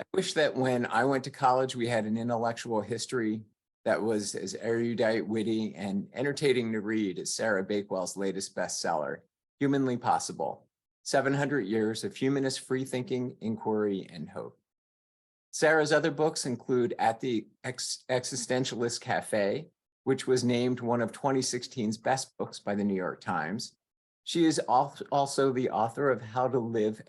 I wish that when I went to college, we had an intellectual history that was as erudite, witty, and entertaining to read as Sarah Bakewell's latest bestseller, Humanly Possible: 700 Years of Humanist Freethinking, Inquiry, and Hope. Sarah's other books include At the Existentialist Café, which was named one of 2016's best books by the New York Times. She is also the author of How to Live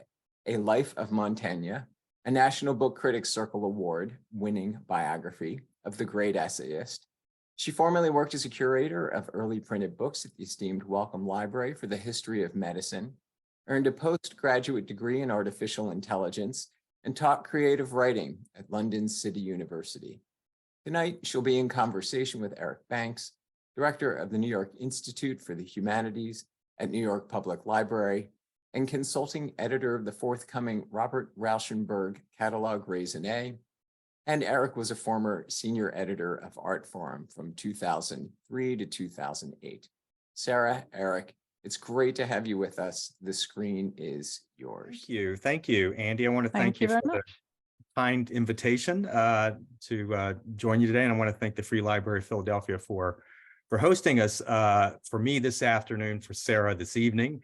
a Life of Montaigne, a National Book Critics Circle Award-winning biography of the great essayist. She formerly worked as a curator of early printed books at the esteemed Wellcome Library for the History of Medicine, earned a postgraduate degree in artificial intelligence, and taught creative writing at London's City University. Tonight, she'll be in conversation with Eric Banks, director of the New York Institute for the Humanities at New York Public Library, and consulting editor of the forthcoming Robert Rauschenberg catalog Raisonné. And Eric was a former senior editor of Art Forum from 2003 to 2008. Sarah, Eric, it's great to have you with us. The screen is yours. Thank you, Andy. I want to thank you for the kind invitation to join you today, and I want to thank the Free Library of Philadelphia for hosting us. For me this afternoon, for Sarah this evening.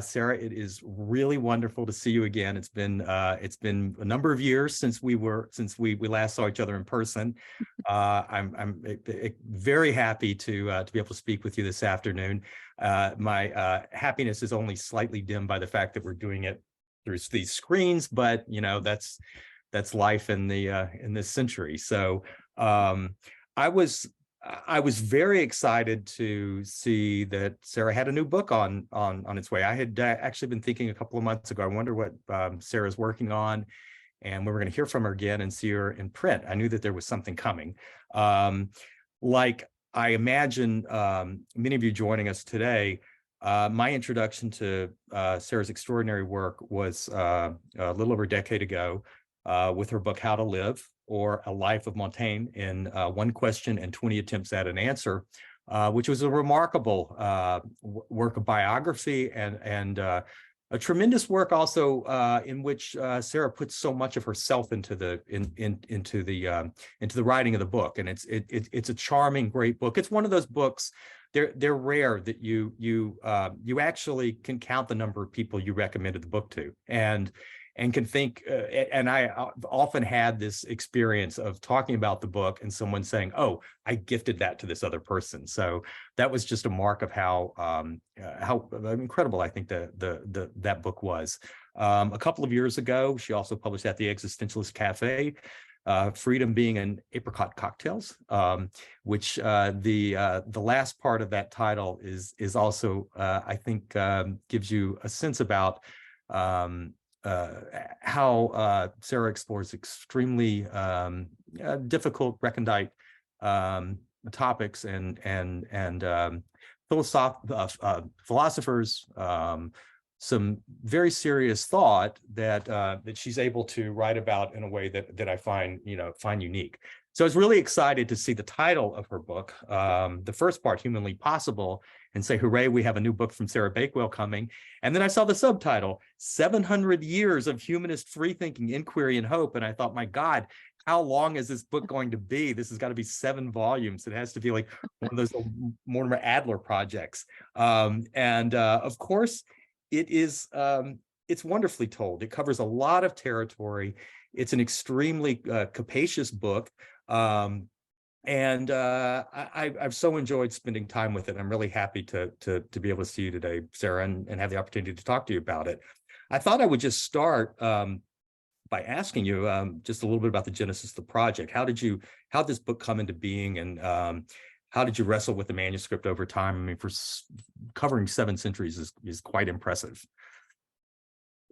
Sarah, it is really wonderful to see you again. It's been a number of years since we last saw each other in person. I'm very happy to be able to speak with you this afternoon. My happiness is only slightly dimmed by the fact that we're doing it through these screens, but you know that's life in this century. So I was very excited to see that Sarah had a new book on its way. I had actually been thinking a couple of months ago, I wonder what Sarah's working on, and we were going to hear from her again and see her in print. I knew that there was something coming. Like I imagine many of you joining us today, my introduction to Sarah's extraordinary work was a little over a decade ago with her book, How to Live, or A Life of Montaigne in 1 question and 20 attempts at an answer, which was a remarkable work of biography and a tremendous work also in which Sarah puts so much of herself into the writing of the book, and it's a charming, great book. It's one of those books. They're rare that you actually can count the number of people you recommended the book to, and can think, and I often had this experience of talking about the book and someone saying, "Oh, I gifted that to this other person." So that was just a mark of how incredible I think that book was. A couple of years ago, she also published At the Existentialist Café, Freedom Being an Apricot Cocktails, which the last part of that title is also I think gives you a sense about how Sarah explores extremely difficult, recondite topics and philosophers, some very serious thought that she's able to write about in a way that I find unique. So I was really excited to see the title of her book, the first part, Humanly Possible, and say, hooray, we have a new book from Sarah Bakewell coming. And then I saw the subtitle, 700 Years of Humanist Freethinking, Inquiry, and Hope. And I thought, my God, how long is this book going to be? This has got to be 7 volumes. It has to be like one of those Mortimer Adler projects. Of course, it's wonderfly told. It covers a lot of territory. It's an extremely capacious book. I've so enjoyed spending time with it. I'm really happy to be able to see you today, Sarah, and have the opportunity to talk to you about it. I thought I would just start by asking you just a little bit about the genesis of the project. How did this book come into being, and how did you wrestle with the manuscript over time? I mean, for covering 7 centuries is quite impressive.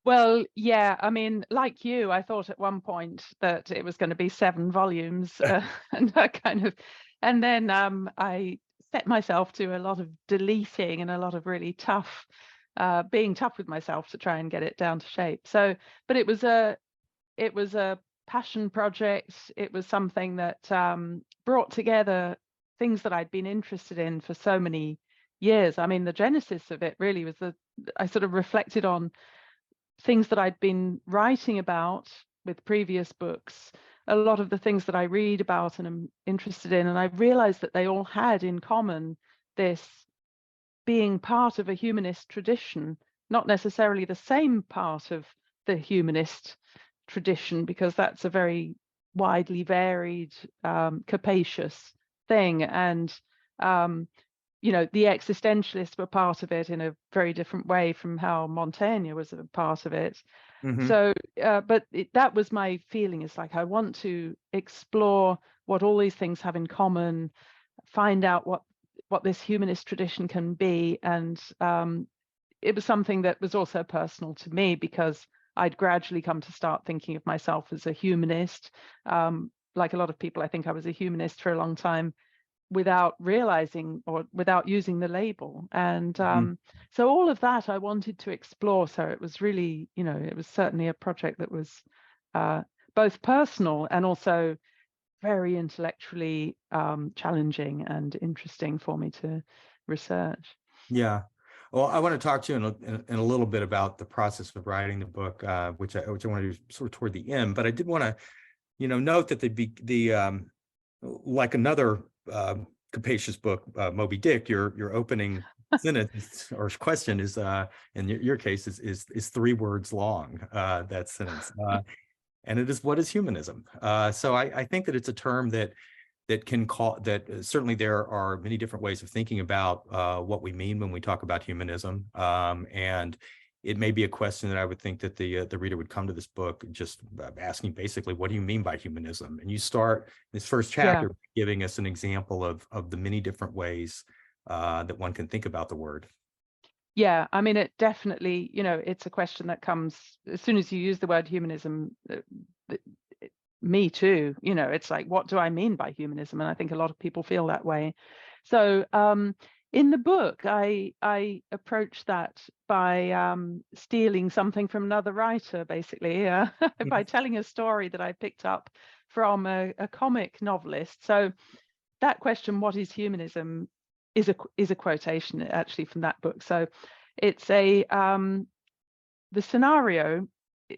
Well, yeah, I mean, like you, I thought at one point that it was going to be 7 volumes, and then I set myself to a lot of deleting and a lot of really being tough with myself to try and get it down to shape. So, but it was a passion project. It was something that brought together things that I'd been interested in for so many years. I mean, the genesis of it really was I sort of reflected on things that I'd been writing about with previous books, a lot of the things that I read about and am interested in, and I realized that they all had in common this being part of a humanist tradition, not necessarily the same part of the humanist tradition, because that's a very widely varied, capacious thing. And, you know, the existentialists were part of it in a very different way from how Montaigne was a part of it. So, but that was my feeling. It's like, I want to explore what all these things have in common, find out what this humanist tradition can be. And it was something that was also personal to me, because I'd gradually come to start thinking of myself as a humanist. Like a lot of people, I think I was a humanist for a long time without realizing or without using the label. And so all of that I wanted to explore. So it was really, you know, it was certainly a project that was both personal and also very intellectually challenging and interesting for me to research. Yeah. Well, I want to talk to you in a little bit about the process of writing the book, which I want to do sort of toward the end. But I did want to, you know, note that the like another capacious book, Moby Dick, your opening sentence or question is, in your case, is 3 words long. That sentence, and it is, what is humanism? So I think that it's a term that can call that. Certainly there are many different ways of thinking about what we mean when we talk about humanism, and it may be a question that I would think that the reader would come to this book just asking basically, what do you mean by humanism? And you start this first chapter giving us an example of the many different ways that one can think about the word. Yeah, I mean, it definitely, you know, it's a question that comes as soon as you use the word humanism. Me too, you know, it's like, what do I mean by humanism? And I think a lot of people feel that way. So in the book, I approach that by stealing something from another writer, basically, by telling a story that I picked up from a comic novelist. So that question, what is humanism, is a quotation actually from that book. So it's the scenario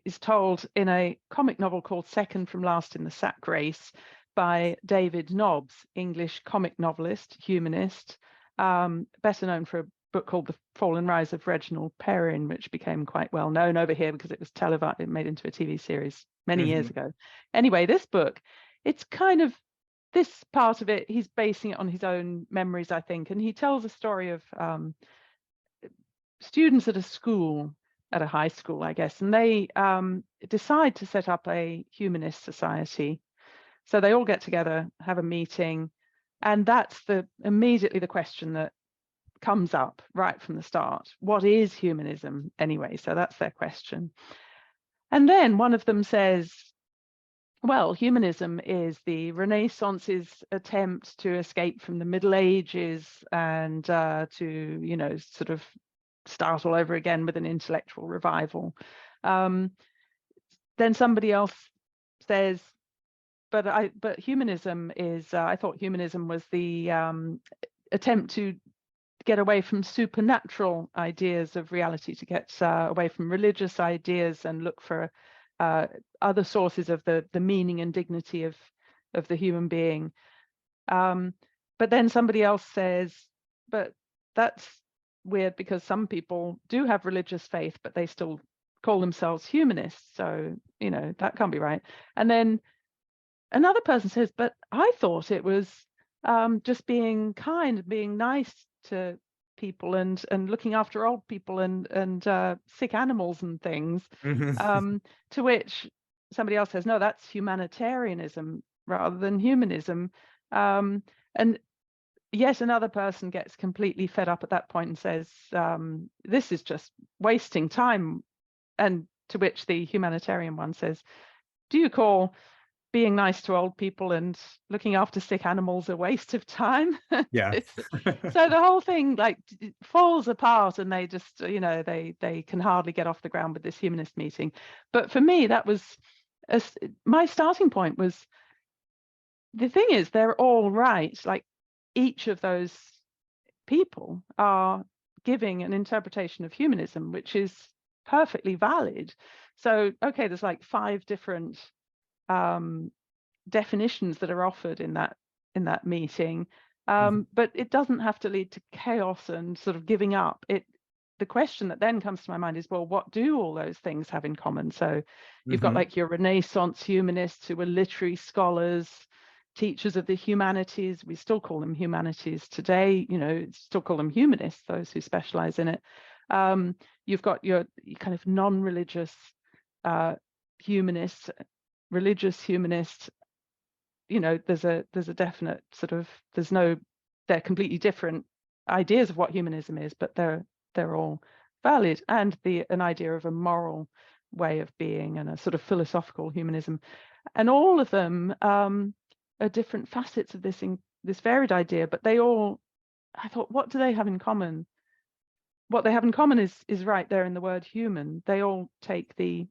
is told in a comic novel called Second from Last in the Sack Race by David Nobbs, English comic novelist, humanist, better known for a book called The Fall and Rise of Reginald Perrin, which became quite well known over here because it was televised, it made into a TV series many years ago. Anyway, this book, it's kind of, this part of it, he's basing it on his own memories, I think, and he tells a story of students at a school, at a high school, I guess, and they decide to set up a humanist society. So they all get together, have a meeting, and that's immediately the question that comes up right from the start. What is humanism anyway? So that's their question. And then one of them says, well, humanism is the Renaissance's attempt to escape from the Middle Ages and to, you know, sort of start all over again with an intellectual revival. Then somebody else says, but humanism is, I thought humanism was the attempt to get away from supernatural ideas of reality, to get away from religious ideas and look for other sources of the meaning and dignity of the human being. But then somebody else says, but that's weird because some people do have religious faith, but they still call themselves humanists. So, you know, that can't be right. And then another person says, but I thought it was just being kind, being nice to people and looking after old people and sick animals and things. To which somebody else says, no, that's humanitarianism rather than humanism. And yet another person gets completely fed up at that point and says, this is just wasting time. And to which the humanitarian one says, do you call being nice to old people and looking after sick animals a waste of time? Yeah. So the whole thing like falls apart, and they just, you know, they can hardly get off the ground with this humanist meeting. But for me, that was my starting point. Was the thing is, they're all right. Like each of those people are giving an interpretation of humanism, which is perfectly valid. So, okay, there's like 5 different definitions that are offered in that meeting, but it doesn't have to lead to chaos and sort of giving up. The question that then comes to my mind is, well, what do all those things have in common? So you've got like your Renaissance humanists who were literary scholars, teachers of the humanities. We still call them humanities today, still call them humanists, those who specialize in it. You've got your kind of non-religious humanists, religious humanists. There's a definite sort of, they're completely different ideas of what humanism is, but they're all valid, and an idea of a moral way of being and a sort of philosophical humanism, and all of them are different facets of this varied idea, but they all, I thought, what do they have in common? What they have in common is right there in the word human. They all take the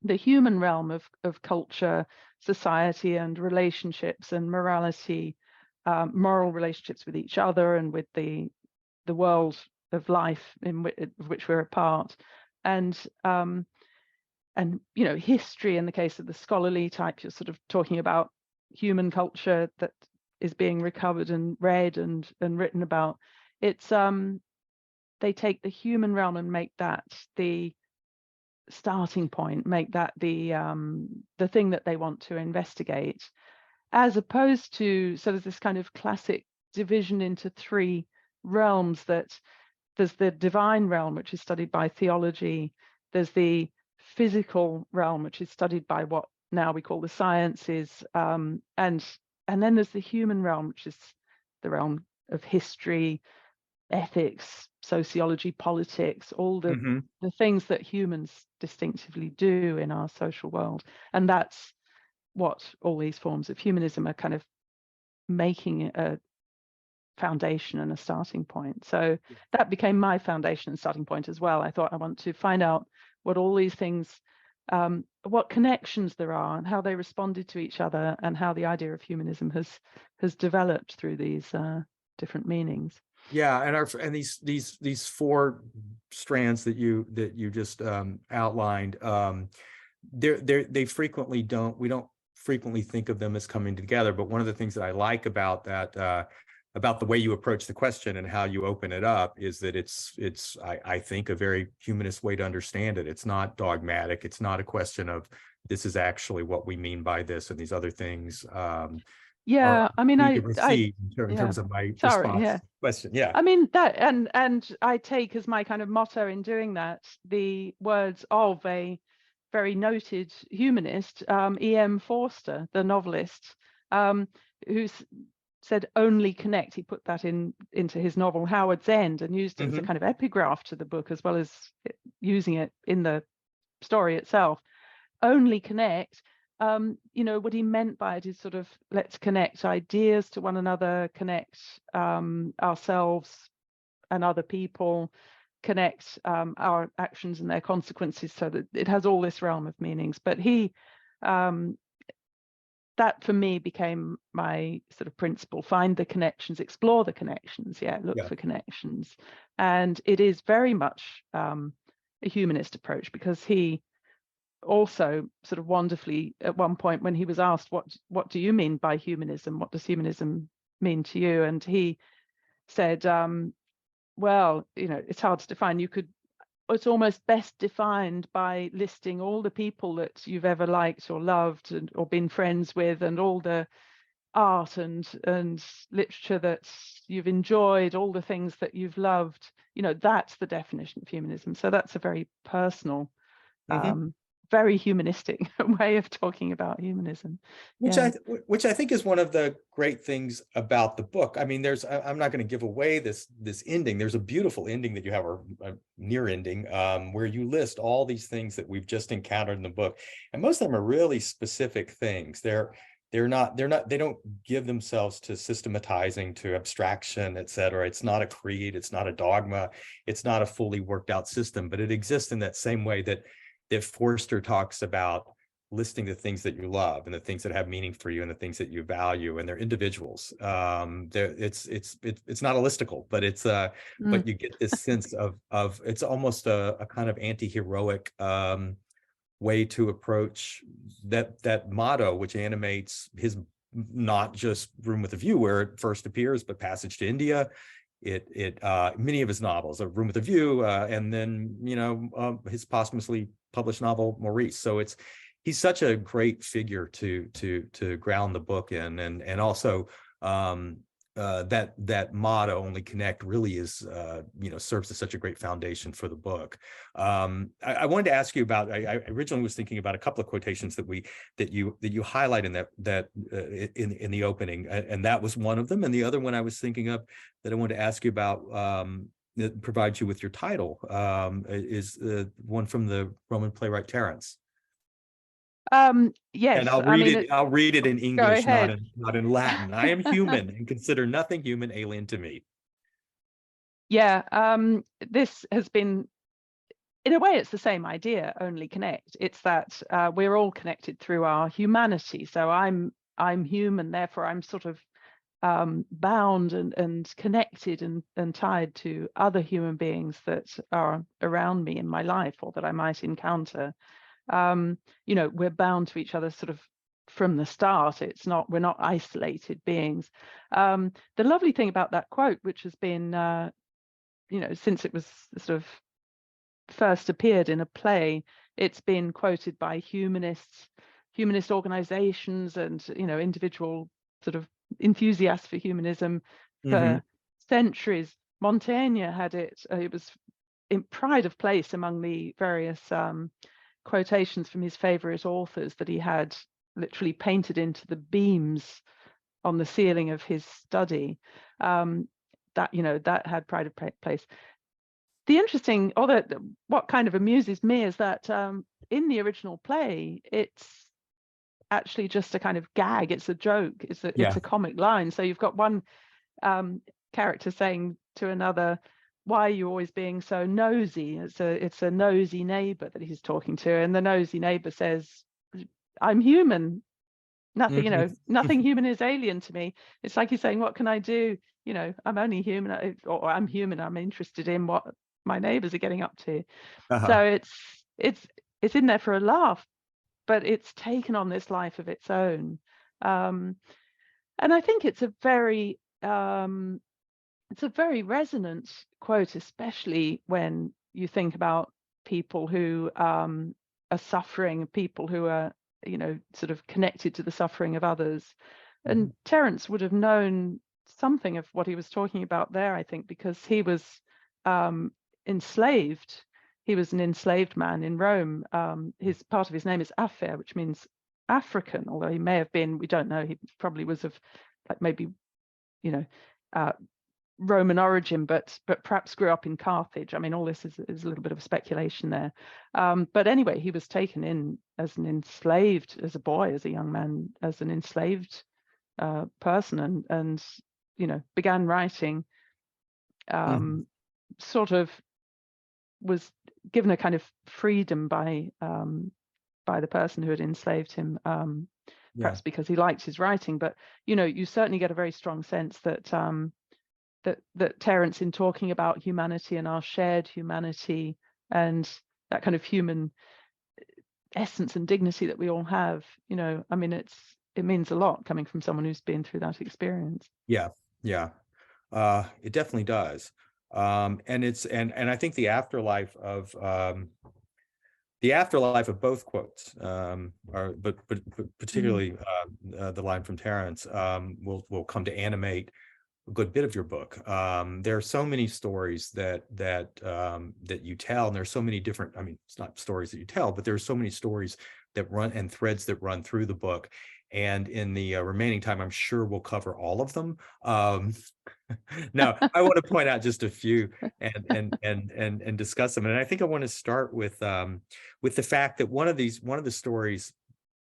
human realm of culture, society, and relationships and morality, moral relationships with each other and with the world of life of which we're a part, and history. In the case of the scholarly type, you're sort of talking about human culture that is being recovered and read and written about. It's they take the human realm and make that the starting point, make that the thing that they want to investigate, as opposed to, so there's this kind of classic division into 3 realms. That there's the divine realm, which is studied by theology. There's the physical realm, which is studied by what now we call the sciences, and then there's the human realm, which is the realm of history, ethics, sociology, politics, all the things that humans distinctively do in our social world. And that's what all these forms of humanism are kind of making a foundation and a starting point. So that became my foundation and starting point as well. I thought, I want to find out what all these things, what connections there are, and how they responded to each other, and how the idea of humanism has developed through these different meanings. Yeah, and these 4 strands that you just outlined, they frequently we don't frequently think of them as coming together. But one of the things that I like about that, about the way you approach the question and how you open it up, is that it's I think a very humanist way to understand it. It's not dogmatic. It's not a question of this is actually what we mean by this and these other things. Yeah, I mean, in terms of my sorry, response yeah. question. Yeah. I mean, that, and I take as my kind of motto in doing that the words of a very noted humanist, E.M. Forster, the novelist, who said only connect. He put that into his novel Howard's End, and used it as a kind of epigraph to the book, as well as using it in the story itself. Only connect. What he meant by it is sort of, let's connect ideas to one another, connect ourselves and other people, connect our actions and their consequences, so that it has all this realm of meanings. But that for me became my sort of principle: find the connections, explore the connections, look for connections. And it is very much a humanist approach, because he also sort of wonderfully, at one point when he was asked, what do you mean by humanism? What does humanism mean to you? And he said, well, it's hard to define. It's almost best defined by listing all the people that you've ever liked or loved or been friends with, and all the art and literature that you've enjoyed, all the things that you've loved. That's the definition of humanism. So that's a very personal, very humanistic way of talking about humanism, which I think is one of the great things about the book. I mean, I'm not going to give away this ending. There's a beautiful ending that you have, or a near ending, where you list all these things that we've just encountered in the book, and most of them are really specific things. They don't give themselves to systematizing, to abstraction, etc. It's not a creed, it's not a dogma, it's not a fully worked out system, but it exists in that same way that Forster talks about listing the things that you love and the things that have meaning for you and the things that you value, and they're individuals. It's not a listicle, but but you get this sense of it's almost a kind of anti-heroic way to approach that motto, which animates his not just Room with a View, where it first appears, but Passage to India. Many of his novels, A Room with a View, and then his posthumously published novel Maurice. So he's such a great figure to ground the book in, and also that motto, only connect, really is serves as such a great foundation for the book. I wanted to ask you about, I originally was thinking about a couple of quotations that you highlight in in the opening, and that was one of them, and the other one I was thinking of that I wanted to ask you about that provides you with your title is one from the Roman playwright Terence. Yes, and I'll read it in English, not in Latin. I am human and consider nothing human alien to me. Yeah, this has been, in a way, it's the same idea, only connect. It's that we're all connected through our humanity. So I'm human, therefore I'm sort of bound and connected and tied to other human beings that are around me in my life or that I might encounter. We're bound to each other sort of from the start. We're not isolated beings. The lovely thing about that quote, which has been, since it was sort of first appeared in a play, it's been quoted by humanist organizations and, individual sort of enthusiasts for humanism for centuries. Montaigne had it. It was in pride of place among the various quotations from his favorite authors that he had literally painted into the beams on the ceiling of his study. That had pride of place. The interesting, what kind of amuses me is that in the original play, it's actually just a kind of gag. It's a joke. It's a comic line. So you've got one character saying to another, "Why are you always being so nosy?" It's a nosy neighbor that he's talking to, and the nosy neighbor says, "I'm human. Nothing, nothing human is alien to me." It's like he's saying, "What can I do? I'm only human, or I'm human. I'm interested in what my neighbors are getting up to." So it's in there for a laugh, but it's taken on this life of its own. And I think it's a very resonant quote, especially when you think about people who are suffering, people who are, sort of connected to the suffering of others. And Terence would have known something of what he was talking about there, I think, because he was enslaved. He was an enslaved man in Rome. His part of his name is Afer, which means African, although he may have been, we don't know, he probably was of like maybe, Roman origin, but perhaps grew up in Carthage. I mean, all this is a little bit of speculation there. But anyway, he was taken in as as a boy, as a young man, as an enslaved person, and began writing. Sort of was given a kind of freedom by the person who had enslaved him, perhaps because he liked his writing. But you certainly get a very strong sense that that Terence, in talking about humanity and our shared humanity and that kind of human essence and dignity that we all have, I mean, it means a lot coming from someone who's been through that experience. It definitely does. And I think the afterlife of both quotes, but particularly the line from Terence, will come to animate a good bit of your book. There are so many stories that you tell, and there's so many different, I mean, it's not stories that you tell, but there's so many stories that run and threads that run through the book. And in the remaining time, I'm sure we'll cover all of them. No, I want to point out just a few and discuss them. And I think I want to start with the fact that one of the stories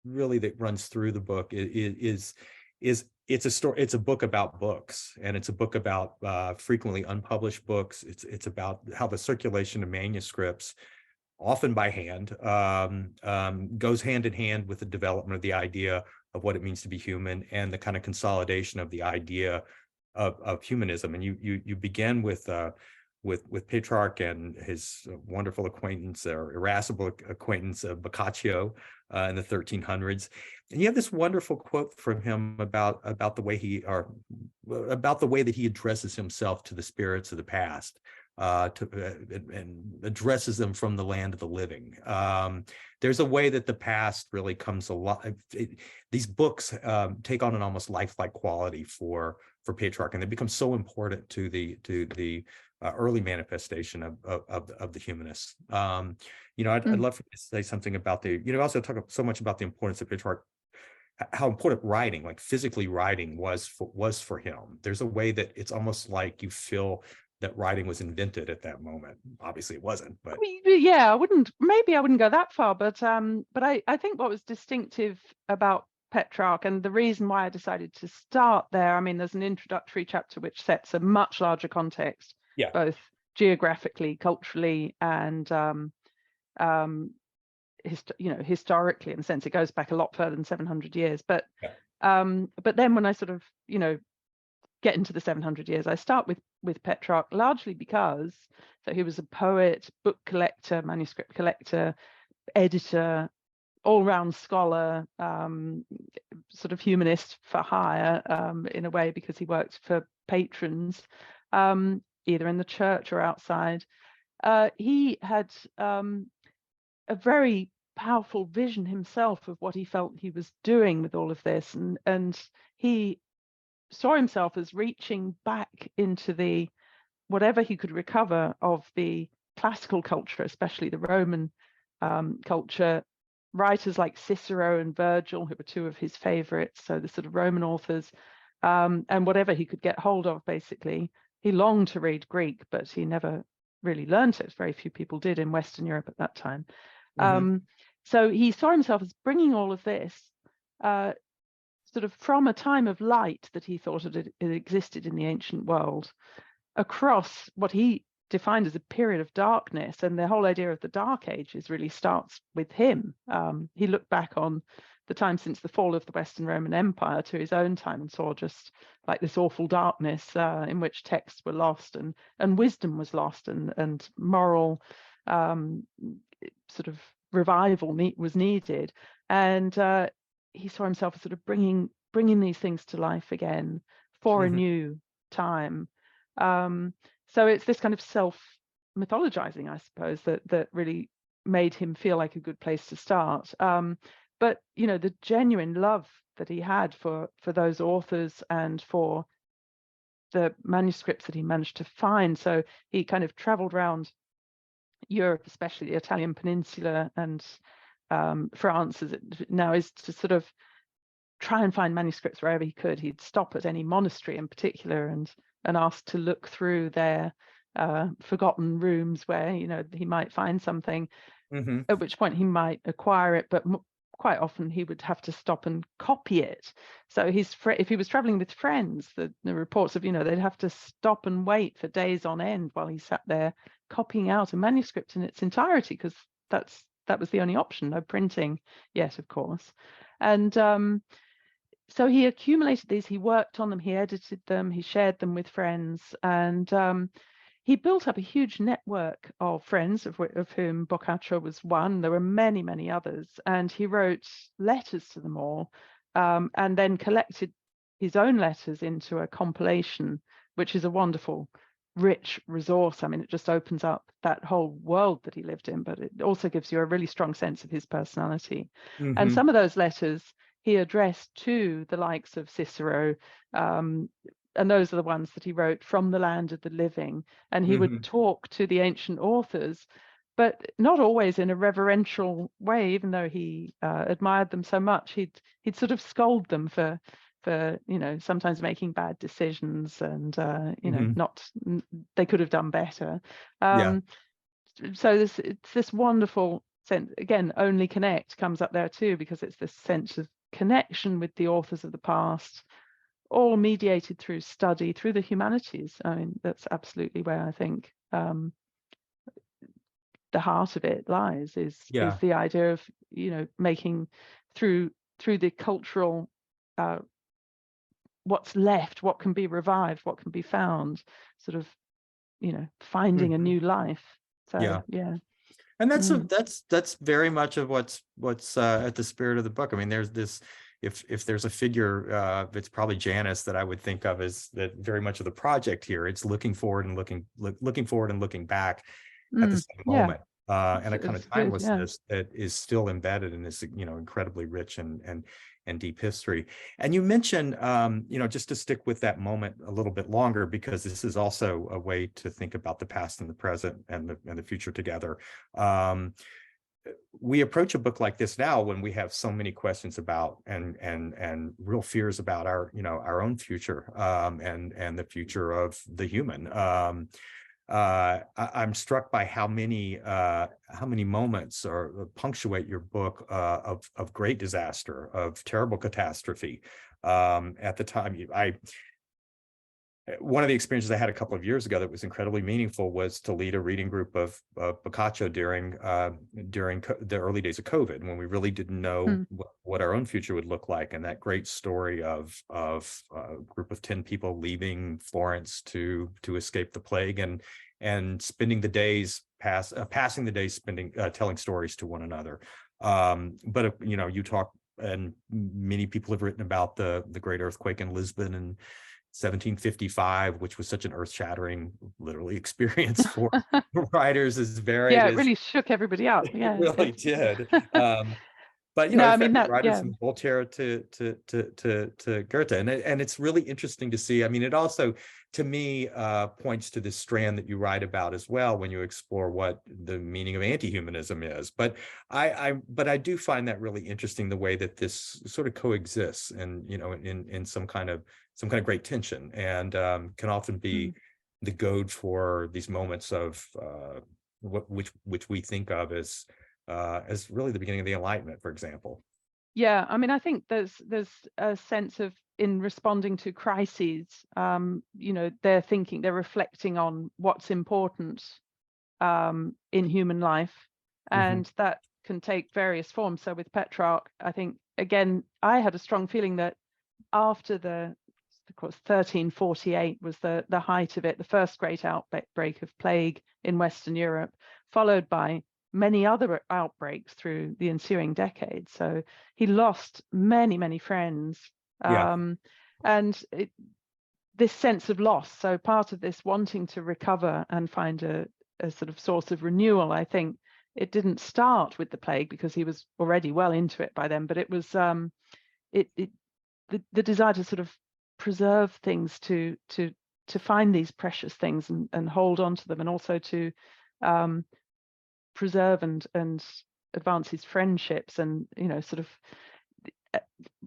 really that runs through the book is it's a story. It's a book about books, and it's a book about frequently unpublished books. It's about how the circulation of manuscripts, often by hand, goes hand in hand with the development of the idea of what it means to be human and the kind of consolidation of the idea of humanism. And you begin with with Petrarch and his wonderful acquaintance or irascible acquaintance of Boccaccio in the 1300s. And you have this wonderful quote from him about the way about the way that he addresses himself to the spirits of the past, and addresses them from the land of the living. There's a way that the past really comes alive. These books take on an almost lifelike quality for Petrarch, and they become so important to the early manifestation of the humanists. I'd love for you to say something about also talk so much about the importance of Petrarch, how important writing, like physically writing, was for him. There's a way that it's almost like you feel that writing was invented at that moment. Obviously it wasn't, but yeah, I wouldn't go that far, but I think what was distinctive about Petrarch, and the reason why I decided to start there, I mean, there's an introductory chapter which sets a much larger context, both geographically, culturally, and historically, in the sense it goes back a lot further than 700 years. But then when I sort of get into the 700 years, I start with Petrarch largely because he was a poet, book collector, manuscript collector, editor, all-round scholar, sort of humanist for hire, in a way, because he worked for patrons, either in the church or outside. He had a very powerful vision himself of what he felt he was doing with all of this, and he saw himself as reaching back into the whatever he could recover of the classical culture, especially the Roman culture. Writers like Cicero and Virgil, who were two of his favorites, so the sort of Roman authors, and whatever he could get hold of, basically. He longed to read Greek, but he never really learned it. Very few people did in Western Europe at that time. So he saw himself as bringing all of this sort of from a time of light that he thought it existed in the ancient world, across what he defined as a period of darkness. And the whole idea of the Dark Ages really starts with him. He looked back on the time since the fall of the Western Roman Empire to his own time and saw just like this awful darkness in which texts were lost and wisdom was lost, and moral sort of revival was needed. And he saw himself as sort of bringing these things to life again for a new time. So it's this kind of self-mythologizing, I suppose, that really made him feel like a good place to start. But the genuine love that he had for those authors and for the manuscripts that he managed to find. So he kind of traveled around Europe, especially the Italian peninsula and France, as it now is, to sort of try and find manuscripts wherever he could. He'd stop at any monastery in particular and ask to look through their forgotten rooms where he might find something, at which point he might acquire it, but quite often he would have to stop and copy it. So if he was traveling with friends, the reports of they'd have to stop and wait for days on end while he sat there copying out a manuscript in its entirety, because that was the only option. No printing yet, of course. And so he accumulated these, he worked on them, he edited them, he shared them with friends, and he built up a huge network of friends, of whom Boccaccio was one. There were many, many others, and he wrote letters to them all, and then collected his own letters into a compilation, which is a wonderful, rich resource. I mean, it just opens up that whole world that he lived in, but it also gives you a really strong sense of his personality. And some of those letters he addressed to the likes of Cicero, and those are the ones that he wrote from the land of the living. And he would talk to the ancient authors, but not always in a reverential way, even though he admired them so much. He'd sort of scold them for sometimes making bad decisions, and they could have done better. So it's this wonderful sense, again, only connect comes up there too, because it's this sense of connection with the authors of the past, all mediated through study, through the humanities. I mean, that's absolutely where I think the heart of it lies, is the idea of making through the cultural what's left, what can be revived, what can be found, sort of finding a Mhm. new life. So Yeah. yeah. And that's Mm. that's very much of what's at the spirit of the book. I mean, there's this, if there's a figure, it's probably Janice that I would think of as that very much of the project here. It's looking forward and looking forward and looking back at the same Yeah, moment, and a kind it's of good. Yeah. timelessness that is still embedded in this, incredibly rich and deep history. And you mentioned, just to stick with that moment a little bit longer, because this is also a way to think about the past and the present and the future together. We approach a book like this now when we have so many questions about and real fears about our own future, and the future of the human. I'm struck by how many moments or punctuate your book of great disaster, of terrible catastrophe. At the time, one of the experiences I had a couple of years ago that was incredibly meaningful was to lead a reading group of Boccaccio during the early days of COVID, when we really didn't know what our own future would look like. And that great story of a group of 10 people leaving Florence to escape the plague and spending the days passing the days telling stories to one another. But you talk, and many people have written about the great earthquake in Lisbon and 1755, which was such an earth-shattering, literally, experience for writers as varied Yeah, it as really shook everybody up. Yeah, it really did. But no, I it's mean every that. writer Yeah, from Voltaire to Goethe, and it's really interesting to see. I mean, it also, to me, points to this strand that you write about as well when you explore what the meaning of anti-humanism is. But I do find that really interesting, the way that this sort of coexists, and in some kind of great tension, and can often be the goad for these moments of which we think of as really the beginning of the Enlightenment, for example. yeah. I mean, I think there's a sense of, in responding to crises, they're reflecting on what's important in human life, and that can take various forms. So with Petrarch, I think, again, I had a strong feeling that after of course, 1348 was the height of it, the first great outbreak of plague in Western Europe, followed by many other outbreaks through the ensuing decades. So he lost many, many friends. And this sense of loss, so part of this wanting to recover and find a sort of source of renewal, I think it didn't start with the plague, because he was already well into it by then, but it was the desire to sort of preserve things, to find these precious things and hold on to them, and also to preserve and advance his friendships, and sort of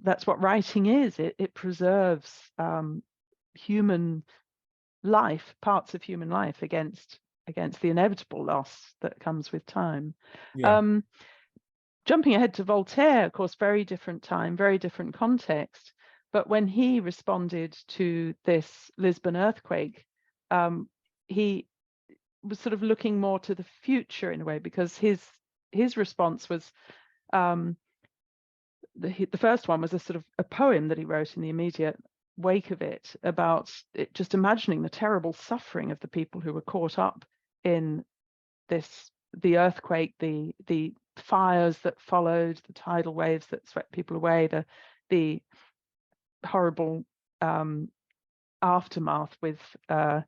that's what writing is. It preserves human life, parts of human life, against the inevitable loss that comes with time. Jumping ahead to Voltaire, of course, very different time, very different context. But when he responded to this Lisbon earthquake, he was sort of looking more to the future in a way, because his response was, the first one was a sort of a poem that he wrote in the immediate wake of it, about it, just imagining the terrible suffering of the people who were caught up in the earthquake, the fires that followed, the tidal waves that swept people away, the horrible aftermath, with the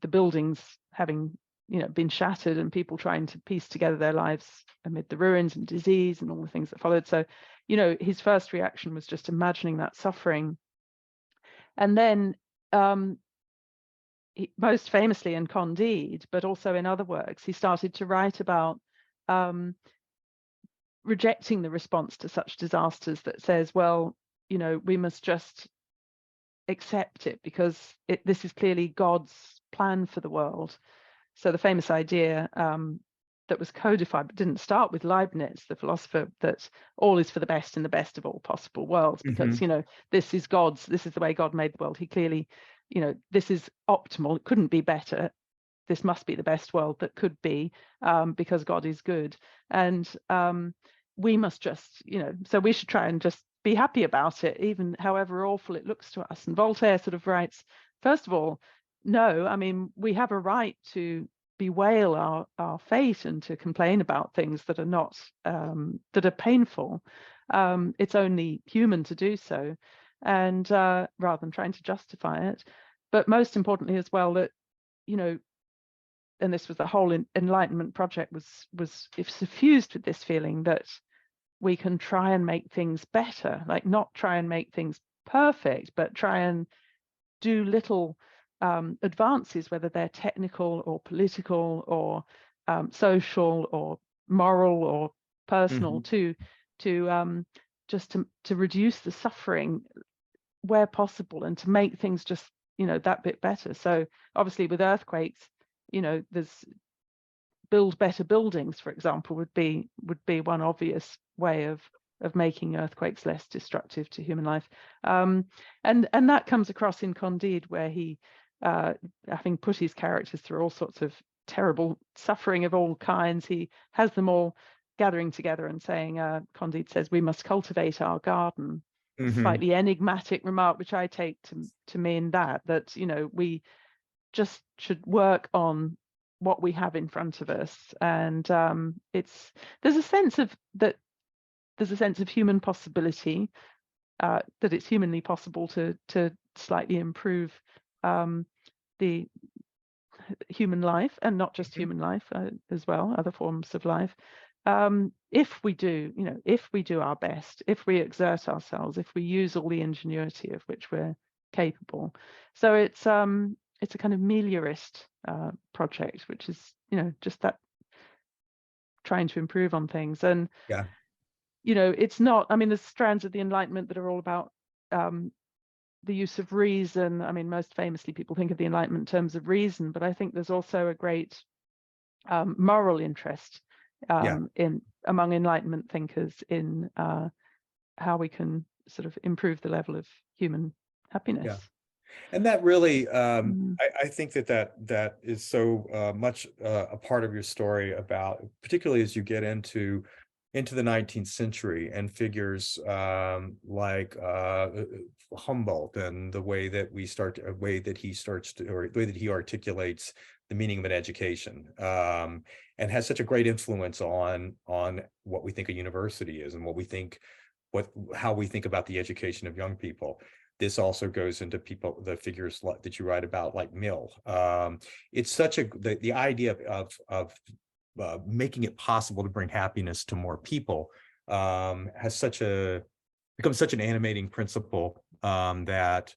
buildings having been shattered, and people trying to piece together their lives amid the ruins, and disease and all the things that followed. So his first reaction was just imagining that suffering. And then most famously in Candide, but also in other works, he started to write about rejecting the response to such disasters that says, well, we must just accept it, because this is clearly God's plan for the world. So the famous idea that was codified, but didn't start with Leibniz, the philosopher, that all is for the best in the best of all possible worlds, because this is the way God made the world. He clearly, this is optimal, it couldn't be better, this must be the best world that could be, because God is good. And we must just, so we should try and just be happy about it, even however awful it looks to us. And Voltaire sort of writes, first of all, no, I mean, we have a right to bewail our fate and to complain about things that are not that are painful. It's only human to do so, and rather than trying to justify it. But most importantly as well, that, you know, and this was the whole Enlightenment project, was suffused with this feeling that we can try and make things better, like not try and make things perfect, but try and do little advances, whether they're technical or political or social or moral or personal, to just to reduce the suffering where possible and to make things just, you know, that bit better. So obviously with earthquakes, you know, there's build better buildings, for example, would be one obvious way of making earthquakes less destructive to human life. And that comes across in Candide, where he, having put his characters through all sorts of terrible suffering of all kinds, he has them all gathering together and saying, Candide says, "We must cultivate our garden." A slightly enigmatic remark, which I take to mean that, you know, we just should work on what we have in front of us. And there's a sense of human possibility, that it's humanly possible to slightly improve the human life, and not just human life as well, other forms of life, if we do, you know, if we do our best, if we exert ourselves, if we use all the ingenuity of which we're capable. So it's a kind of meliorist project, which is, you know, just that, trying to improve on things. And Yeah. you know, it's not, I mean, there's strands of the Enlightenment that are all about the use of reason. I mean, most famously, people think of the Enlightenment in terms of reason, but I think there's also a great moral interest in among Enlightenment thinkers in how we can sort of improve the level of human happiness. Yeah. And that really, I think that is so much a part of your story, about, particularly as you get into the 19th century and figures like Humboldt, and the way that he articulates the meaning of an education, and has such a great influence on what we think a university is, and how we think about the education of young people. This also goes into the figures that you write about, like Mill. It's such the idea of making it possible to bring happiness to more people has become such an animating principle that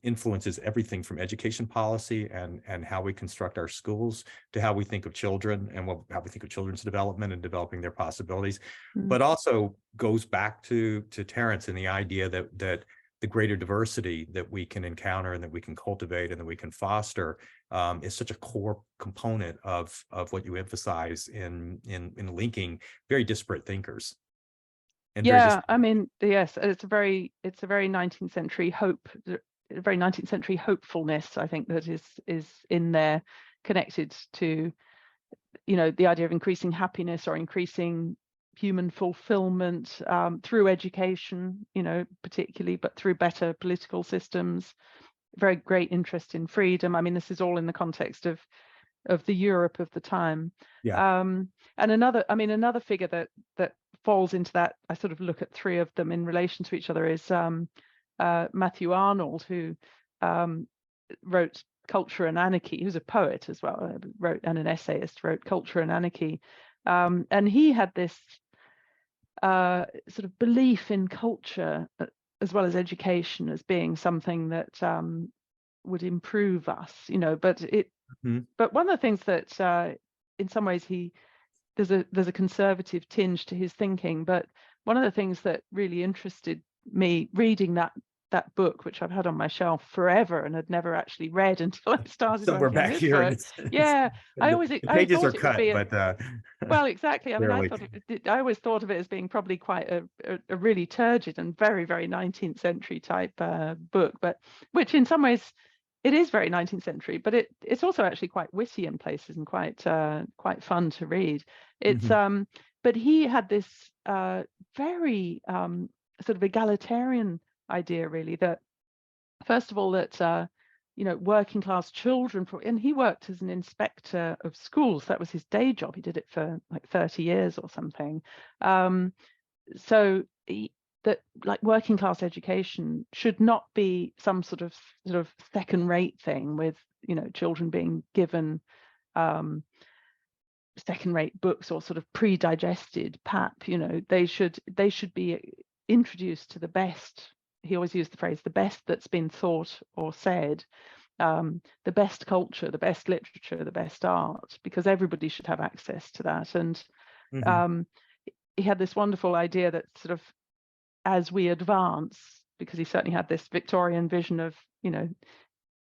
influences everything from education policy and how we construct our schools, to how we think of children and how we think of children's development and developing their possibilities, but also goes back to Terence and the idea that the greater diversity that we can encounter and that we can cultivate and that we can foster is such a core component of what you emphasize in linking very disparate thinkers. And I mean, yes, it's a very 19th century very 19th century hopefulness, I think, that is in there, connected to, you know, the idea of increasing happiness or increasing human fulfillment through education, you know, particularly, but through better political systems. Very great interest in freedom. I mean, this is all in the context of the Europe of the time. And another figure that falls into that, I sort of look at three of them in relation to each other, is Matthew Arnold, who wrote Culture and Anarchy. He was a poet as well, and an essayist, wrote Culture and Anarchy. And he had this sort of belief in culture as well as education as being something that would improve us, you know. But but one of the things that in some ways there's a conservative tinge to his thinking. But one of the things that really interested me reading that book, which I've had on my shelf forever and had never actually read until I started somewhere back here. The pages are cut, but well, exactly. I mean, I always thought of it as being probably quite a really turgid and very, very 19th century type book, but which in some ways it is very 19th century, but it's also actually quite witty in places and quite fun to read. It's but he had this very sort of egalitarian idea, really, that first of all, that working class children, and he worked as an inspector of schools. That was his day job. He did it for like 30 years or something. So that like working class education should not be some sort of second rate thing with, children being given second rate books or sort of pre-digested pap. They should be introduced to the best. He always used the phrase, the best that's been thought or said, the best culture, the best literature, the best art, because everybody should have access to that. And he had this wonderful idea that sort of as we advance, because he certainly had this Victorian vision of,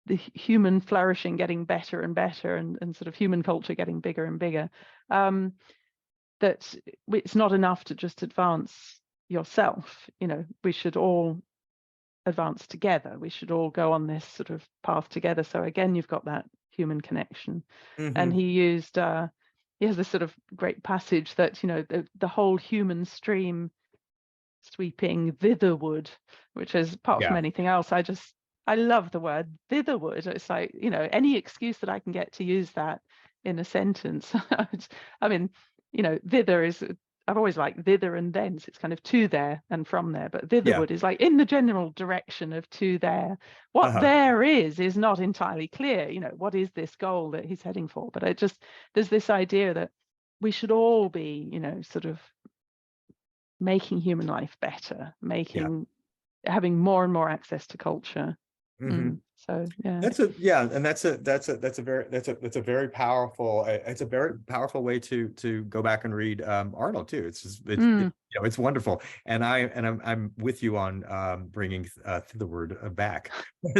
the human flourishing getting better and better, and sort of human culture getting bigger and bigger, that it's not enough to just advance yourself. We should all advance together. We should all go on this sort of path together. So again, you've got that human connection. And he has this sort of great passage that, the whole human stream sweeping thitherward, which is, apart from anything else, I love the word thitherward. It's like, any excuse that I can get to use that in a sentence. I mean, thither is, I've always liked thither and thence. It's kind of to there and from there, but thitherward is like in the general direction of to there. What there is not entirely clear. What is this goal that he's heading for? But there's this idea that we should all be, sort of making human life better, having more and more access to culture. So that's a very powerful way to go back and read Arnold too. It's wonderful, and I'm with you on bringing the word back.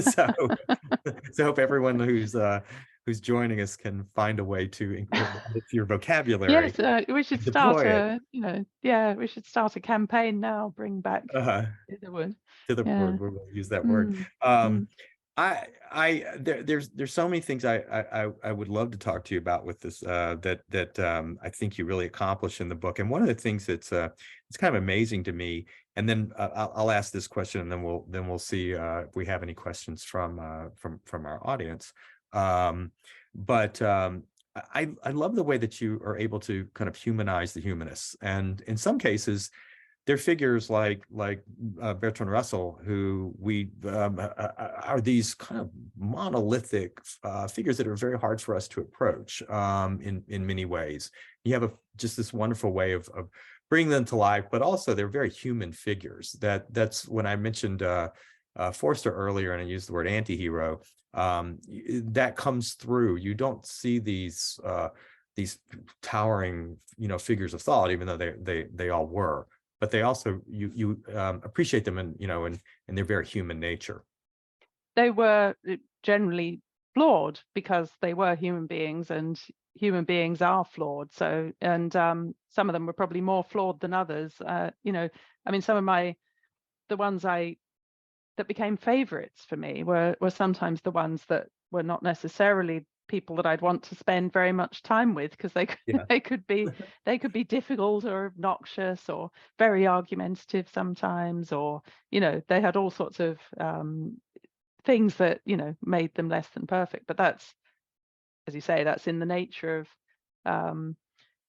So I hope everyone who's joining us can find a way to incorporate it to your vocabulary. Yes, we should start we should start a campaign now. Bring back the word. Word. We're going to use that word. There's so many things I would love to talk to you about with this that I think you really accomplish in the book. And one of the things that's it's kind of amazing to me, and then I'll ask this question, and then we'll see if we have any questions from our audience. But I love the way that you are able to kind of humanize the humanists, and in some cases, they're figures like Bertrand Russell, who are these kind of monolithic figures that are very hard for us to approach in many ways. You have just this wonderful way of bringing them to life, but also they're very human figures. That's when I mentioned Forster earlier, and I used the word anti-hero. That comes through. You don't see these towering, figures of thought, even though they all were. But they also you appreciate them in their very human nature. They were generally flawed because they were human beings, and human beings are flawed. So, and some of them were probably more flawed than others. I mean, some of the ones that became favorites for me were sometimes the ones that were not necessarily people that I'd want to spend very much time with, because they could be difficult or obnoxious or very argumentative sometimes, or they had all sorts of things that made them less than perfect. But that's, as you say, that's in the nature of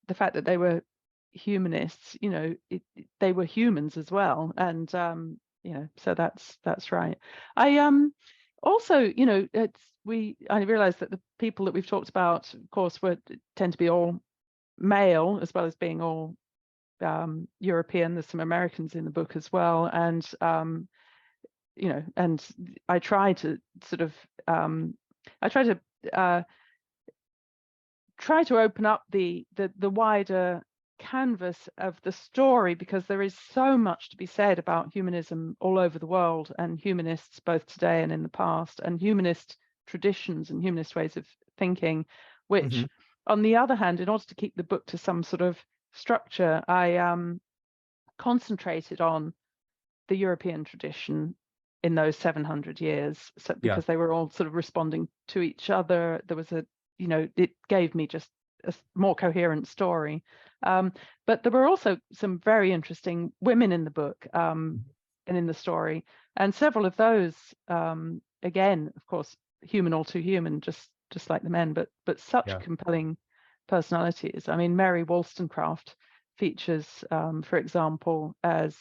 the fact that they were humanists. They were humans as well, and so that's right. I also, I realized that the people that we've talked about, of course, tend to be all male, as well as being all European. There's some Americans in the book as well, and and I try to sort of try to open up the wider canvas of the story, because there is so much to be said about humanism all over the world, and humanists both today and in the past, and humanist traditions and humanist ways of thinking, which on the other hand, in order to keep the book to some sort of structure, I concentrated on the European tradition in those 700 years, because they were all sort of responding to each other. There was it gave me just a more coherent story. But there were also some very interesting women in the book and in the story, and several of those, again, of course, human, all too human, just like the men, but such Yeah. compelling personalities. I mean, Mary Wollstonecraft features, for example, as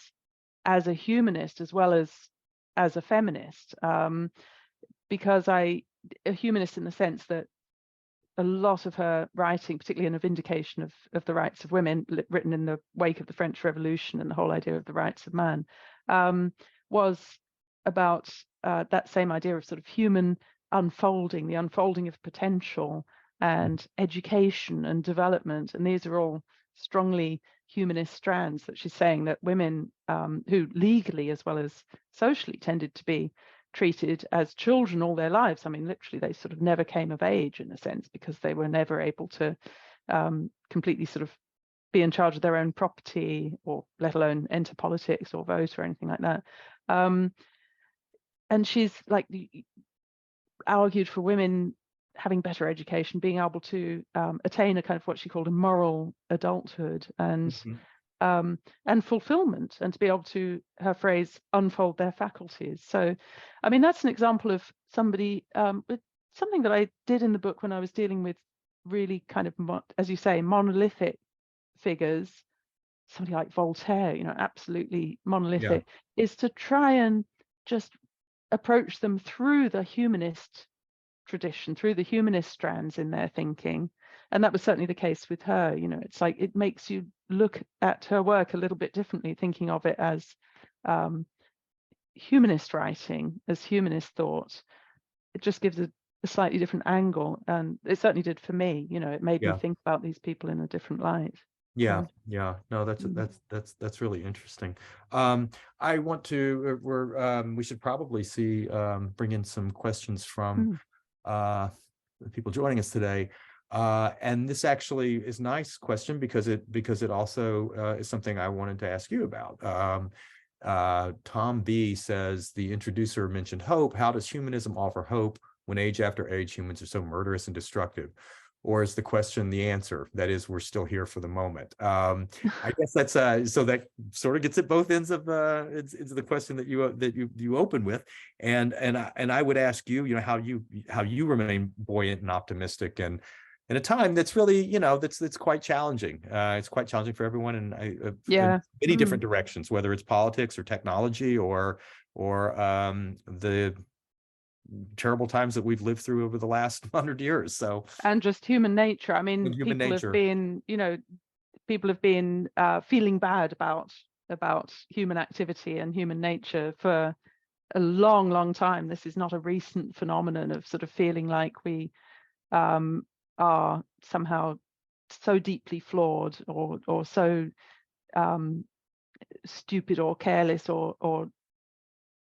a humanist as well as a feminist, because a humanist in the sense that a lot of her writing, particularly in a vindication of the rights of women, written in the wake of the French Revolution and the whole idea of the rights of man, was about that same idea of sort of human unfolding, the unfolding of potential and education and development. And these are all strongly humanist strands that she's saying that women who legally as well as socially tended to be treated as children all their lives. I mean, literally, they sort of never came of age in a sense because they were never able to completely sort of be in charge of their own property, or let alone enter politics or vote or anything like that. And she's like argued for women having better education, being able to attain a kind of what she called a moral adulthood and fulfillment, and to be able to, her phrase, unfold their faculties. So, I mean, that's an example of somebody, with something that I did in the book when I was dealing with really kind of, as you say, monolithic figures, somebody like Voltaire, you know, absolutely monolithic, is to try and just approach them through the humanist tradition, through the humanist strands in their thinking. And that was certainly the case with her. You know, it's like it makes you look at her work a little bit differently, thinking of it as humanist writing, as humanist thought. It just gives a slightly different angle, and it certainly did for me. You know, it made me think about these people in a different light. Yeah, yeah. No, that's really interesting. I want to, we should probably bring in some questions from the people joining us today. And this actually is a nice question because it also is something I wanted to ask you about. Tom B says, the introducer mentioned hope. How does humanism offer hope when age after age humans are so murderous and destructive? Or is the question the answer? That is, we're still here for the moment. I guess that's so that sort of gets at both ends of it's the question that you open with, and I would ask you, you know, how you remain buoyant and optimistic, and in a time that's really, you know, that's quite challenging. It's quite challenging for everyone, and in many different directions, whether it's politics or technology or the terrible times that we've lived through over the last 100 years. So, and just human nature. I mean, people have been, you know, feeling bad about human activity and human nature for a long, long time. This is not a recent phenomenon of sort of feeling like we are somehow so deeply flawed or so stupid or careless or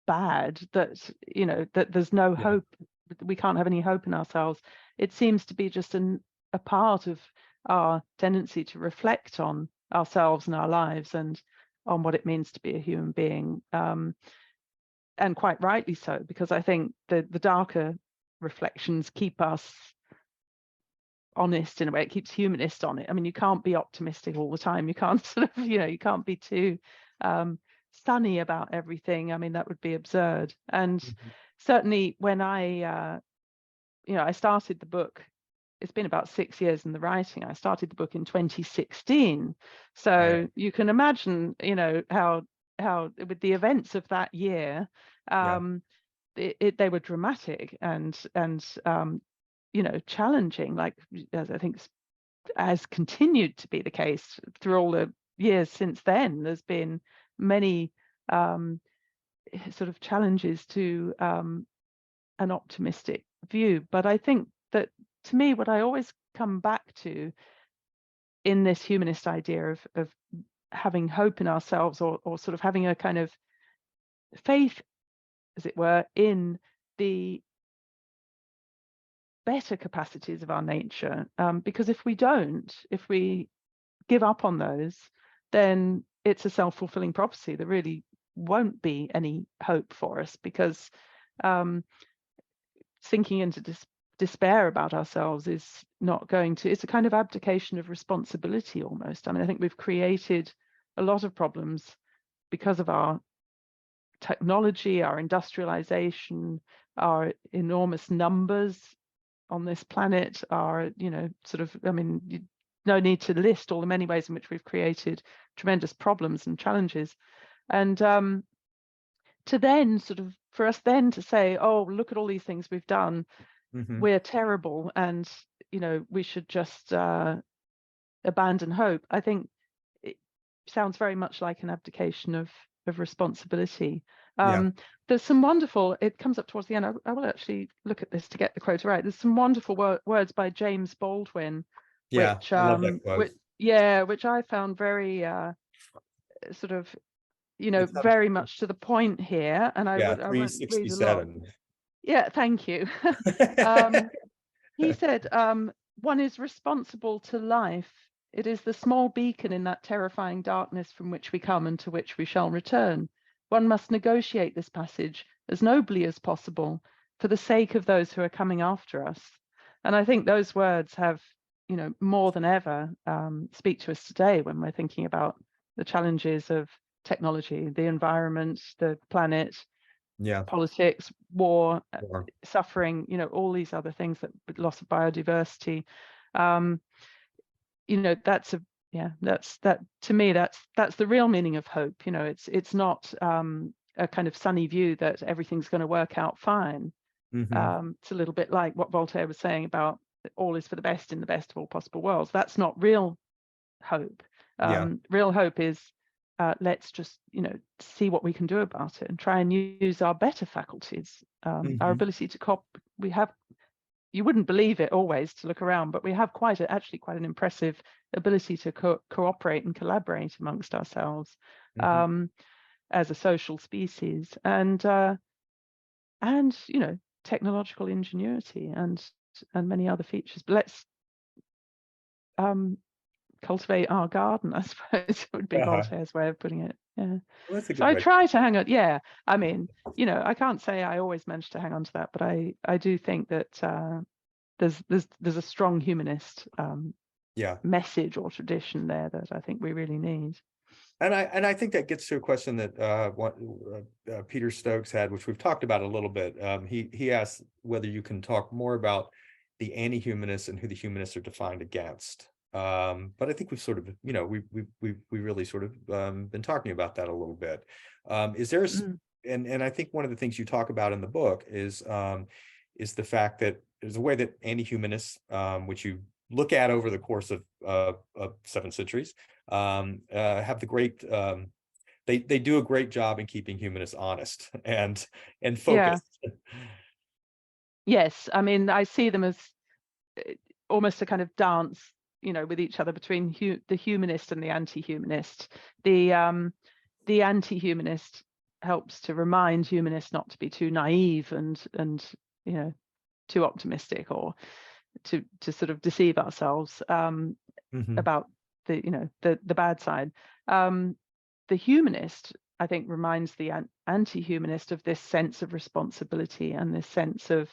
bad that, you know, that there's no hope, we can't have any hope in ourselves. It seems to be just a part of our tendency to reflect on ourselves and our lives and on what it means to be a human being, and quite rightly so, because I think the darker reflections keep us honest in a way. It keeps humanists on it. I mean, you can't be optimistic all the time. You can't sort of, you know, you can't be too sunny about everything. I mean, that would be absurd. And certainly when I started the book, it's been about 6 years in the writing. I started the book in 2016. So you can imagine, you know, how with the events of that year, they were dramatic and you know, challenging, like, as I think has continued to be the case through all the years since then. There's been many sort of challenges to an optimistic view. But I think that, to me, what I always come back to in this humanist idea of having hope in ourselves, or sort of having a kind of faith, as it were, in the better capacities of our nature, because if we give up on those, then it's a self-fulfilling prophecy. There really won't be any hope for us, because sinking into despair about ourselves is not going to, it's a kind of abdication of responsibility almost. I mean, I think we've created a lot of problems because of our technology, our industrialization, our enormous numbers on this planet, our, sort of, I mean, no need to list all the many ways in which we've created tremendous problems and challenges. And to then sort of, for us then to say, oh, look at all these things we've done, we're terrible, and, we should just abandon hope. I think it sounds very much like an abdication of responsibility. Yeah. There's some wonderful, it comes up towards the end, I will actually look at this to get the quote right. There's some wonderful words by James Baldwin, Yeah, which I love that quote. which I found very sort of, It's very much to the point here. And I won't read a lot. 367. Yeah, thank you. He said, one is responsible to life. It is the small beacon in that terrifying darkness from which we come and to which we shall return. One must negotiate this passage as nobly as possible for the sake of those who are coming after us. And I think those words have, more than ever speak to us today when we're thinking about the challenges of technology, the environment, the planet, politics, war, suffering, all these other things, that loss of biodiversity. That's to me, that's the real meaning of hope. It's not a kind of sunny view that everything's going to work out fine. It's a little bit like what Voltaire was saying about all is for the best in the best of all possible worlds. That's not real hope. Real hope is let's just see what we can do about it and try and use our better faculties, our ability to cope. We have, you wouldn't believe it always to look around, but we have actually quite an impressive ability to cooperate and collaborate amongst ourselves as a social species, and technological ingenuity and many other features. But let's cultivate our garden, I suppose would be Voltaire's way of putting it. Yeah. Well, that's a good So I way. try to hang on. Yeah. I mean, I can't say I always manage to hang on to that, but I do think that there's a strong humanist message or tradition there that I think we really need. And I think that gets to a question that Peter Stokes had, which we've talked about a little bit. He asked whether you can talk more about the anti-humanists and who the humanists are defined against. But I think we've sort of, we really sort of been talking about that a little bit. Is there, and I think one of the things you talk about in the book is the fact that there's a way that anti-humanists, which you look at over the course of 7 centuries, have the great, they do a great job in keeping humanists honest and focused. Yeah. Yes, I mean, I see them as almost a kind of dance, with each other between the humanist and the anti-humanist. The anti-humanist helps to remind humanists not to be too naive and too optimistic, or to sort of deceive ourselves about the bad side. The humanist, I think, reminds the anti-humanist of this sense of responsibility and this sense of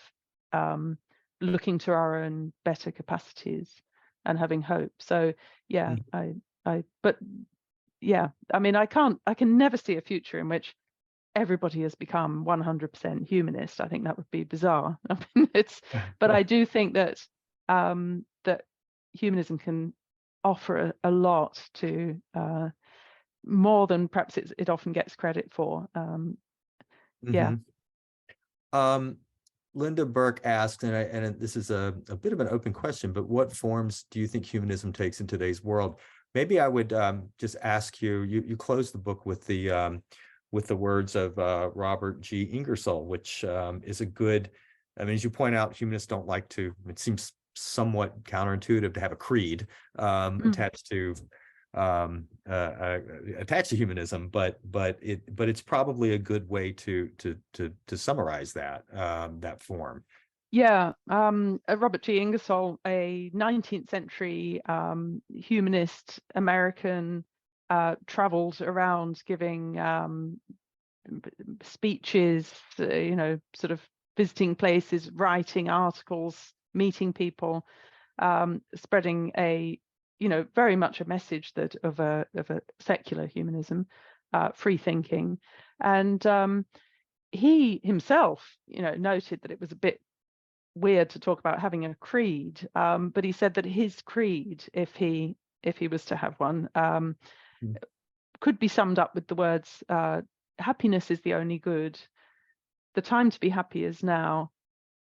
looking to our own better capacities and having hope. So yeah, but yeah, I mean, I can never see a future in which everybody has become 100% humanist. I think that would be bizarre. I mean, but I do think that that humanism can offer a lot to more than perhaps it often gets credit for. Yeah. Linda Burke asked, and this is a bit of an open question, but what forms do you think humanism takes in today's world? Maybe I would just ask you, you close the book with the words of Robert G. Ingersoll, which is a good, I mean, as you point out, humanists don't like to, it seems somewhat counterintuitive to have a creed attached to humanism, but it's probably a good way to summarize that form. Yeah, Robert G. Ingersoll, a 19th century humanist American, traveled around giving speeches, sort of visiting places, writing articles, meeting people, spreading very much a message that of a secular humanism, free thinking, and he himself, noted that it was a bit weird to talk about having a creed, but he said that his creed, if he was to have one, could be summed up with the words, happiness is the only good, the time to be happy is now,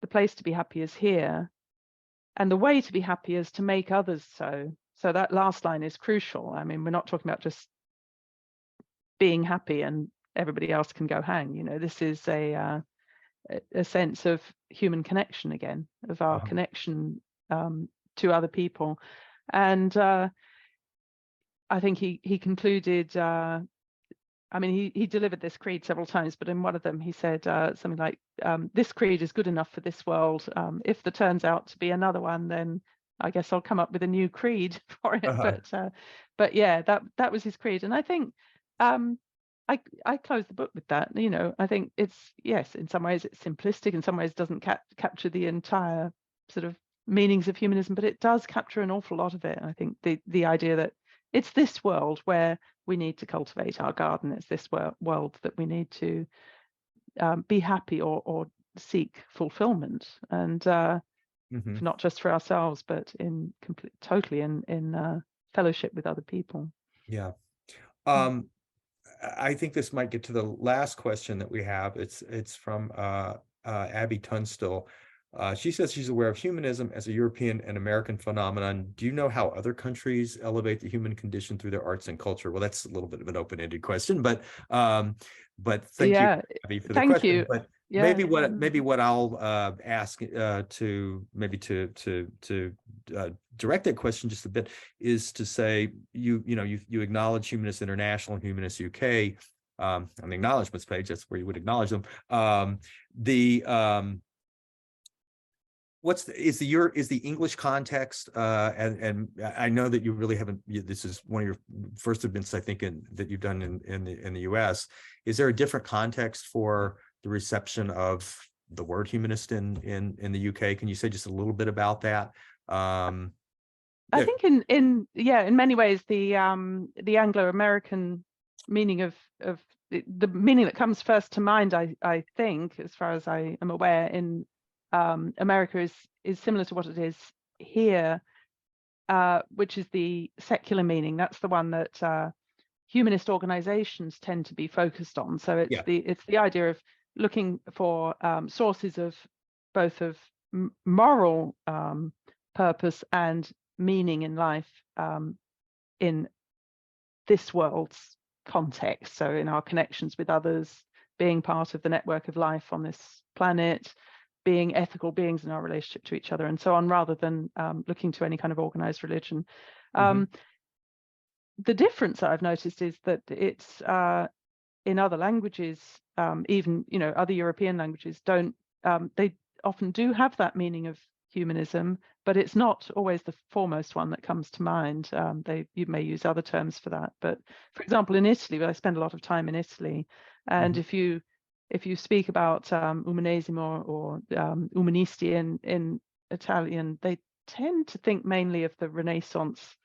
the place to be happy is here, and the way to be happy is to make others so. So that last line is crucial. I mean, we're not talking about just being happy and everybody else can go hang. This is a sense of human connection again, of our connection to other people. And I think he concluded, I mean, he delivered this creed several times, but in one of them he said something like, this creed is good enough for this world. If there turns out to be another one, then I guess I'll come up with a new creed for it. But yeah, that was his creed. And I think I close the book with that. I think it's, yes, in some ways it's simplistic, in some ways it doesn't capture the entire sort of meanings of humanism, but it does capture an awful lot of it. And I think the idea that it's this world where we need to cultivate our garden. It's this world that we need to be happy or seek fulfillment, and not just for ourselves, but totally in fellowship with other people. Yeah. I think this might get to the last question that we have. It's from Abby Tunstall. She says she's aware of humanism as a European and American phenomenon. Do you know how other countries elevate the human condition through their arts and culture? Well, that's a little bit of an open-ended question, but thank you, Abby, for the question. You. But yeah, maybe what I'll ask to direct that question just a bit is to say, you acknowledge Humanist International and Humanist UK on the acknowledgements page. That's where you would acknowledge them. Is the English context, and I know that you really haven't, this is one of your first events, I think, that you've done in the US. Is there a different context for the reception of the word humanist in the UK? Can you say just a little bit about that? I think in many ways the Anglo-American meaning of the meaning that comes first to mind, I think, as far as I am aware, in America is similar to what it is here, which is the secular meaning. That's the one that humanist organizations tend to be focused on. So it's the idea of looking for sources of both of moral purpose and meaning in life in this world's context. So in our connections with others, being part of the network of life on this planet, being ethical beings in our relationship to each other, and so on, rather than looking to any kind of organized religion. The difference that I've noticed is that it's in other languages, even other European languages don't, they often do have that meaning of humanism, but it's not always the foremost one that comes to mind. You may use other terms for that, but for example, in Italy, I spend a lot of time in Italy, and if you speak about umanesimo or umanisti in Italian, they tend to think mainly of the Renaissance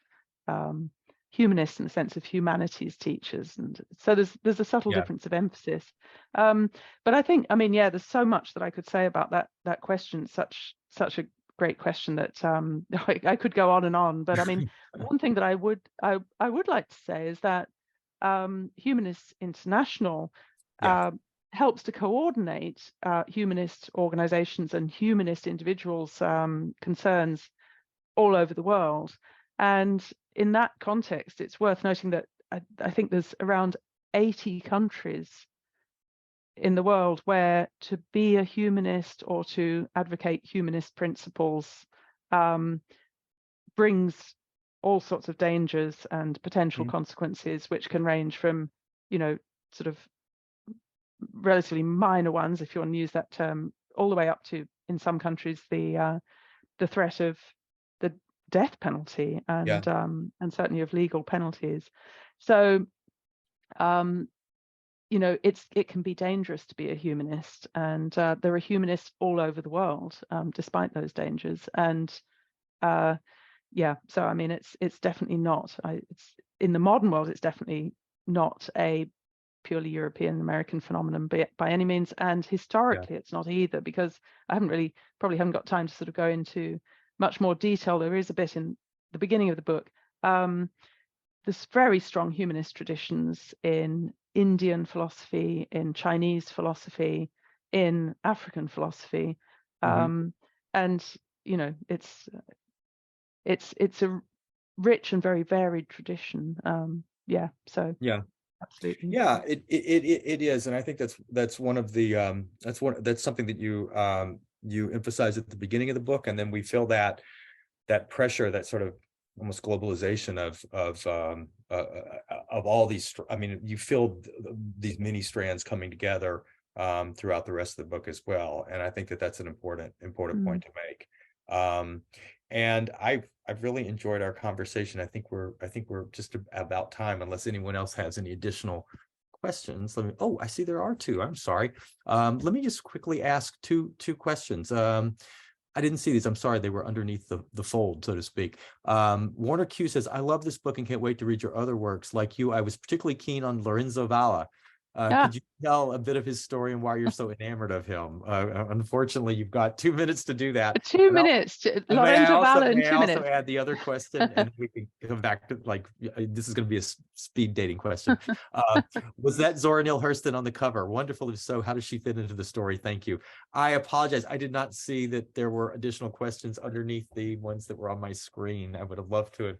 humanists in the sense of humanities teachers, and so there's a subtle difference of emphasis. But I think, there's so much that I could say about that question. Such a great question that I could go on and on. But one thing that I would like to say is that Humanist International helps to coordinate humanist organizations and humanist individuals' concerns all over the world. And in that context, it's worth noting that I think there's around 80 countries in the world where to be a humanist or to advocate humanist principles brings all sorts of dangers and potential consequences, which can range from, sort of relatively minor ones, if you want to use that term, all the way up to, in some countries, the threat of the death penalty and certainly of legal penalties. So it can be dangerous to be a humanist, and there are humanists all over the world despite those dangers. And so it's definitely not, it's in the modern world, it's definitely not a purely European American phenomenon by any means, and historically it's not either, because I probably haven't got time to sort of go into much more detail. There is a bit in the beginning of the book. There's very strong humanist traditions in Indian philosophy, in Chinese philosophy, in African philosophy, and it's a rich and very varied tradition. So absolutely. Yeah, it is, and I think that's one of the that's something that you emphasize at the beginning of the book, and then we feel that pressure, that sort of almost globalization of all these. I mean, you feel these many strands coming together throughout the rest of the book as well, and I think that that's an important point to make. And I've really enjoyed our conversation. I think we're just about time, unless anyone else has any additional questions. Oh, I see there are two. I'm sorry. Let me just quickly ask two questions. I didn't see these. I'm sorry. They were underneath the fold, so to speak. Warner Q says, I love this book and can't wait to read your other works. Like you, I was particularly keen on Lorenzo Valla. Could you tell a bit of his story and why you're so enamored of him? Unfortunately, you've got 2 minutes to do that. 2 minutes. Lorenzo Valla in 2 minutes. May I also add the other question, and we can come back to, like, this is going to be a speed dating question. Was that Zora Neale Hurston on the cover? Wonderful. If so, how does she fit into the story? Thank you. I apologize. I did not see that there were additional questions underneath the ones that were on my screen. I would have loved to have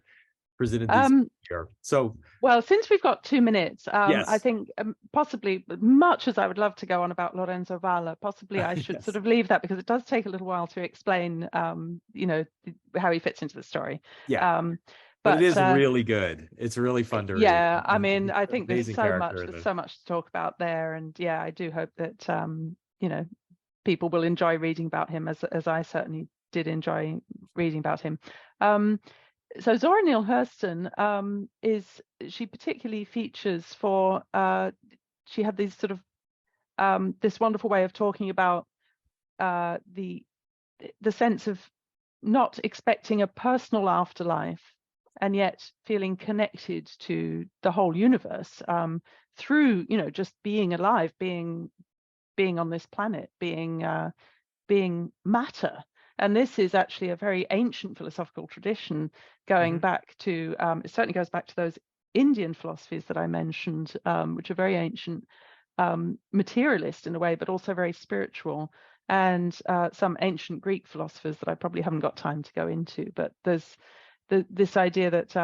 presented these here. So, well, since we've got 2 minutes, yes. I think possibly, much as I would love to go on about Lorenzo Valla, possibly I should sort of leave that, because it does take a little while to explain, how he fits into the story. Yeah. But it is really good. It's really fun to read. Yeah, I mean, I think there's so much to talk about there, and yeah, I do hope that people will enjoy reading about him, as I certainly did enjoy reading about him. So Zora Neale Hurston she particularly features for she had these sort of this wonderful way of talking about the sense of not expecting a personal afterlife and yet feeling connected to the whole universe through just being alive, being on this planet, being matter. And this is actually a very ancient philosophical tradition going back to, it certainly goes back to those Indian philosophies that I mentioned, which are very ancient, materialist in a way, but also very spiritual, and some ancient Greek philosophers that I probably haven't got time to go into. But there's this idea that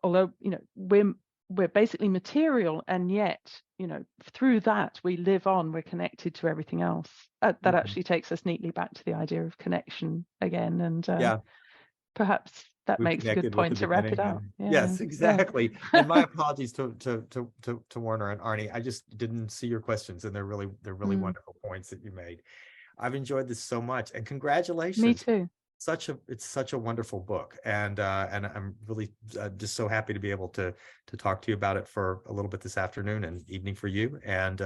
although we're basically material, and yet through that we live on, we're connected to everything else. That actually takes us neatly back to the idea of connection again, and perhaps that makes a good point to wrap it up. Yes, exactly. And my apologies to Warner and Arnie. I just didn't see your questions, and they're really wonderful points that you made. I've enjoyed this so much, and congratulations. Me too. It's such a wonderful book, and I'm really just so happy to be able to talk to you about it for a little bit this afternoon and evening for you. And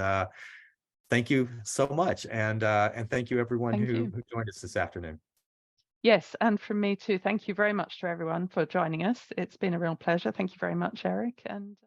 thank you so much, and thank you everyone who joined us this afternoon. Yes, and from me too. Thank you very much to everyone for joining us. It's been a real pleasure. Thank you very much, Eric. And